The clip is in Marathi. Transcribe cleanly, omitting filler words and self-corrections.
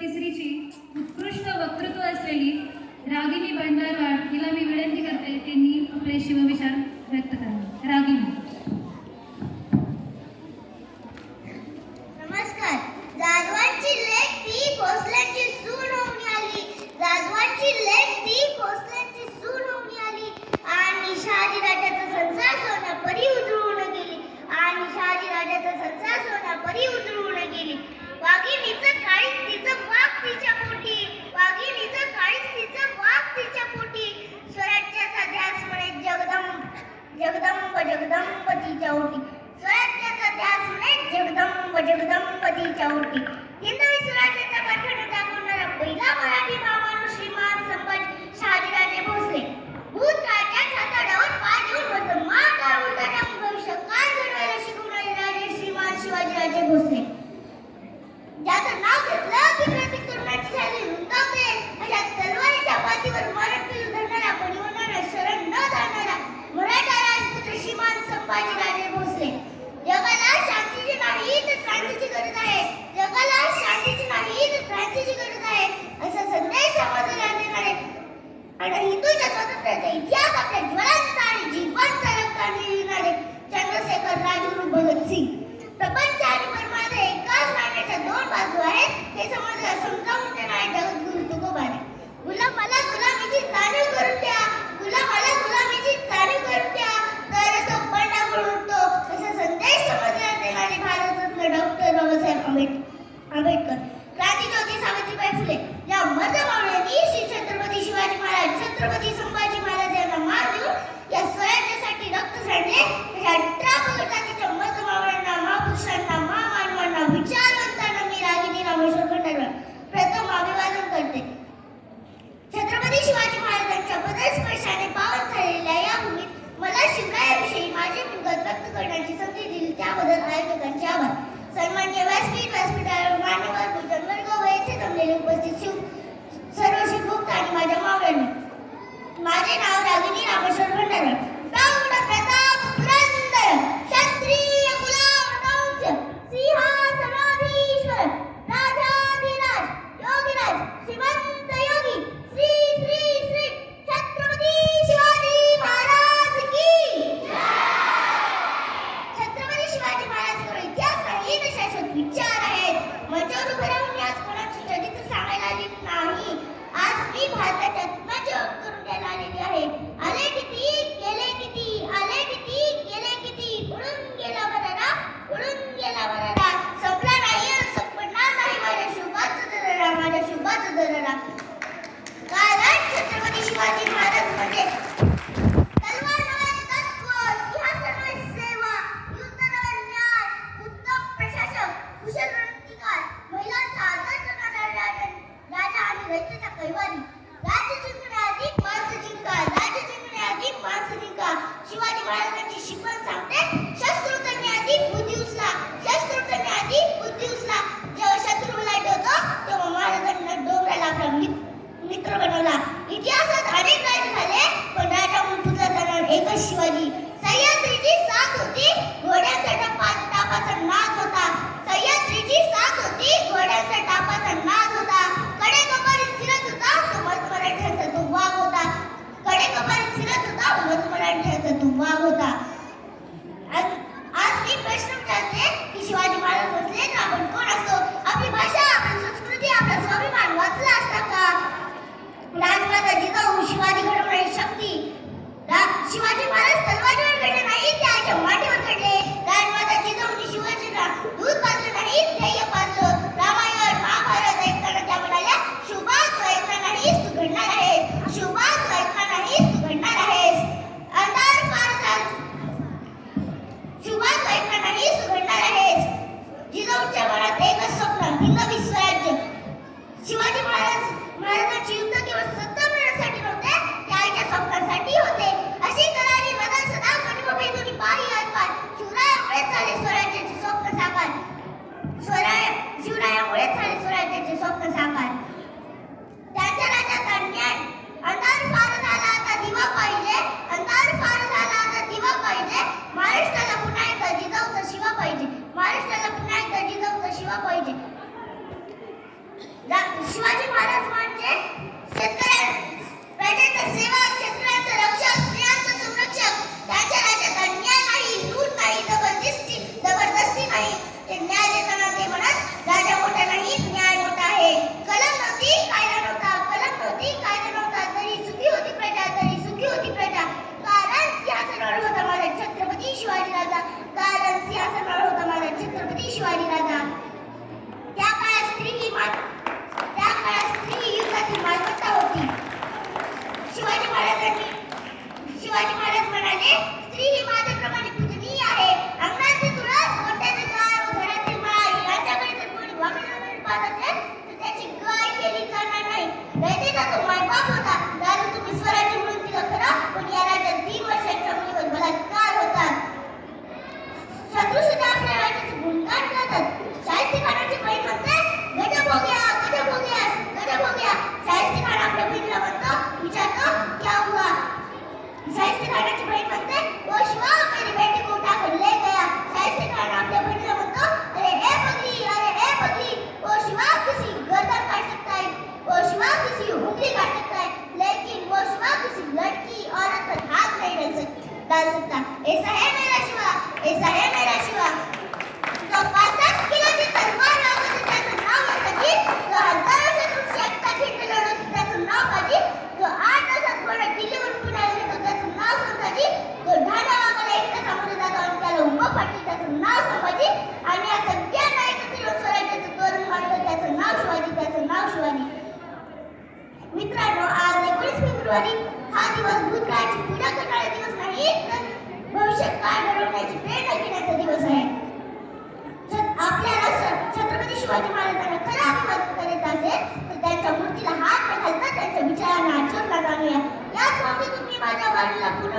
तिसरीची उत्कृष्ट वक्तृत्व असलेली रागिनी भंडारवाड हिला मी विनंती करते त्यांनी आपले शिवविचार व्यक्त करावे. रागिनी. नमस्कार. जाधवांची लेक ती भोसल्यांची सून होऊन आली. जाधवांची लेक ती भोसल्यांची सून होऊन आली आणि शहाजीराजाचा संसार सोनापरी उजळून गेली. आणि शहाजीराजाचा संसार सोनापरी उजळून गेली. वाघिणीचं काळीज तिचं वाघ तिच्या पोटी. वाघिणीचं काळीज तिचं वाघ तिच्या पोटी. स्वराज्याचा ध्यास म्हणे जगदंब जगदंब जगदंब तिच्या ओटी. स्वराज्याचा ध्यास म्हणे जगदंब जगदंब तिच्या ओटी. हिंदवी स्वराज्याचा पाठवणा दाखवणारा पहिला मराठी महामाणूस श्रीमान संभाजी शहाजीराजे भोसले. भूतकाळच्या छाताडावर पाय देऊन वर्तमान काळ उलटायला भविष्य काळ घडवायला शिकवणारे राजे श्रीमान शिवाजीराजे भोसले. ज्याचं नाव घेतलं की प्रत्येक तरुणाची झाली रुंदावते. अशा तलवारीच्या पाठीवर मरण पिलू धरणारा परिवणारा शरण न जाणारा मराठा राजपुत्र श्रीमान संभाजीराजे भोसले. जगाला शांतीची नाही तर क्रांतीची गरज आहे. जगाला शांतीची नाही तर क्रांतीची गरज आहे असा संदेश समाजाला देणारे आणि हिंदूच्या स्वातंत्र्याचा इतिहास आपल्या ज्वलंत आणि जिवंत रक्ताने लिहिणारे चंद्रशेखर राजगुरू भगतसिंग. प्रपंच आणि परमार्थ एकाच नाण्याच्या दोन बाजू आहेत हे समाजाला समजावून देणारे जगद्गुरू तुकोबाने. गुलामाला गुलामीची जाणीव करून द्या. गुलामाला गुलामीची जाणीव करून द्या तरच तो बंडाकडून उठतो असा संदेश समाजाला देणारे भारतरत्न डॉक्टर बाबासाहेब आंबेडकर. क्रांतिज्योती सावित्रीबाई फुले या मर्दमावळ्यांनी श्री छत्रपती शिवाजी महाराज छत्रपती संभाजी महाराज यांना मान देऊन या स्वराज्यासाठी रक्त सांडले. या 18 जातीच्या मर्दमावळ्यांना महापुरुषांना महामानवांना विचारवंतांना मी रागिनी रामेश्वर भंडारवाड प्रथम अभिवादन करते. छत्रपती शिवाजी महाराजांच्या पदस्पर्शाने पावन झालेल्या या भूमीत मला शिवरायांविषयी माझे मनोगत व्यक्त करण्याची संधी दिली त्याबद्दल आयोजकांचे आभार. सन्माननीय व्यासपीठावर मान्यवर भूषणवर्ग व येथे जमलेले उपस्थित सर्व शिवभक्त आणि माझ्या मावळ्यांनी. माझे नाव रागिनी रामेश्वर भंडारवाड. प्रौढ प्रताप पुरंदर क्षत्रिय कुलावंश सिंहासनाधीश्वर राजाधिराज योगीराज श्रीमंत योगी श्री श्री श्री छत्रपती शिवाजी महाराज की छत्रपती शिवाजी महाराज केवळ इतिहास नाही तर शाश्वत विचार आहेत. मंचावर उभे राहून मी आज कोणाची चरित्र सांगायला आली नाही. आज मी भारताच्या आत्म्याची ओळख करून द्यायला आलेली आहे. आले किती गेले किती आले किती गेले किती उडून गेला बराडा उडून गेला बराडा. संपला नाही संपणार नाही माझ्या शुभाचा दराडा माझ्या शुभाचा दराडा. कारण छत्रपती शिवाजी महाराज म्हणजे तलवार नव्हे तत्व इतिहास नव्हे सेवा युद्ध नव्हे न्याय उत्तम प्रशासक कुशल रणनीतिकार महिलांचा आदर करणारा राजा आणि रयतेचा कैवारी. राज्य जिंकण्याआधी माणसं जिंका राज्य जिंकण्याआधी माणसं जिंका. शिवाजी महाराजांची शिकवण सांगते शस्त्र उचलण्याआधी बुद्धी उचला शस्त्र उचलण्याआधी बुद्धी उचला. जेव्हा शत्रूला ठेवतो तेव्हा महाराजांना डोंगराला आपला मित्र बनवला. इतिहासात अनेक राजे झाले पण राजा म्हणून पुजला जाणार एकच शिवाजी. सह्याद्रीची साथ होती घोड्यांचा टापाचा नाद होता. सह्याद्रीची साथ होती घोड्यांचा टापाचा नाद होता. कडे कपारीत फिरत होता तो मराठ्यांचा तो वाघ होता. कडे कपारीत फिरत होता मराठ्यांचा तो वाघ होता. आज मी प्रश्न विचारते की शिवाजी महाराज बसले तर आपण कोण असतो? आपली भाषा आपली संस्कृती आपला स्वाभिमान वाचला असता का? राजमाता जिजाऊ शिवाजी घडवणारी शक्ती. शिवाजी महाराज तलवारीवर घडले नाही त्याच्या मांडीवर घडले. राजमाता जिजाऊंनी शिवाजीला दूध पाजलं नाही ध्येय पाजलं. रामायण महाभारत ऐकताना त्या म्हणाल्या शुभा तू ऐकणार नाहीस तू घडणार आहेस. शुभा तू ऐकणार नाहीस तू घडणार आहेस. अंधार पार झाला शुभा तू ऐकणार नाहीस तू घडणार आहेस. जिजाऊंच्या मनात एकच स्वप्न हिंदवी स्वराज्य. शिवाजी महाराजांची युद्ध केवळ सत्ता मिळवण्यासाठी नव्हते त्याच्या स्वप्नासाठी होते. अशी करारी बदल सदा कटुबेदुनी पाही अनपार शिवरायामुळे झाले स्वराज्याचे स्वप्न साकार. स्वराज्य शिवाजी महाराज म्हणजे प्रजेचा सेवक, शेतकऱ्याचा रक्षक, स्त्रियांचा संरक्षक. त्यांच्या राज्यात अन्याय नाही, लूट नाही, जबरदस्ती नाही. ते न्याय देताना ते म्हणत, राजा मोठा नाही, न्याय मोठा आहे. कलम नव्हती, कायदा नव्हता, कलम नव्हती, कायदा नव्हता, तरी सुखी होती प्रजा, तरी सुखी होती प्रजा. कारण सिंहासनावर होता माझा छत्रपती शिवाजी राजा, कारण सिंहासनावर होता माझा छत्रपती शिवाजी राजा. त्या काळात स्त्री ही युद्धाची मालमत्ता होती. शिवाजी महाराज म्हणाले, स्त्री ही माझ्याप्रमाणे पूजनीय आहे. अंगणाची तुळस, गोठ्याचे दार व घरातील माळ यांच्याकडे जर कोणी वागण्याकडे पाहत असेल तर त्याची गाय केली जाणार नाही. रयतेचा तो मायबाप होता. दारू तुम्ही स्वराज्य म्हणून दिलं खरं, पण या राज्यात 3 वर्षाच्या मुलीवर बलात्कार होतात. शत्रू सुद्धा आपल्या राज्याचे गुणगान करतात. शाहिस्तेखानाची बहीण म्हणते, गजब हो गया, गजब हो गया, गजब हो गया. शाहिस्तेखान आपल्या बहिणीला म्हणतो, विचारतो, क्या हुआ? शाहिस्तेखानाची बहीण म्हणते, ओ शिवा, मेरी बेटी को उठाकर ले गया. शाहिस्तेखान आपल्या बहिणीला म्हणतो, अरे ए पगली, अरे ए पगली. ओ शिवा किसी गर्दन काट सकता है, ओ शिवा किसी उंगली काट सकता है, लेकिन वो शिवा किसी लड़की औरत पर हाथ नहीं डाल सकता. ऐसा है मेरा शिवा, ऐसा है मेरा शिवा. जो 65 किलोची तलवार लावतो त्याचं नाव असाजी, जो 1000 वर्षातून एकटा खिंड लढवतो त्याचं नाव बाजी, जो 8 तासात घोडा दिल्लीवरून पुण्याला येतो त्याचं नाव संभाजी, जो ढाढा वागायला एकटा सामोरे जातो आणि त्याला उभं फाटते त्याचं नाव संभाजी, आणि या सगळ्यांना एकत्र येऊन स्वराज्याचं तोरण मांडतं त्याचं नाव शिवाजी, त्याचं नाव शिवाजी. मित्रांनो, आज 19 फेब्रुवारी हा दिवस भूतकाळाची पूजा करणारा दिवस नाही, तर भविष्यात काळ घडवण्याची प्रेरणा घेण्याचा दिवस आहे. आपल्याला छत्रपती शिवाजी महाराजांना खरं अभिवादन करायचं असेल तर त्यांच्या मूर्तीला हात न घालता त्यांच्या विचारांना आचरणात आणूया. याच बाबतीत तुम्ही माझ्या वाणीला पूर्ण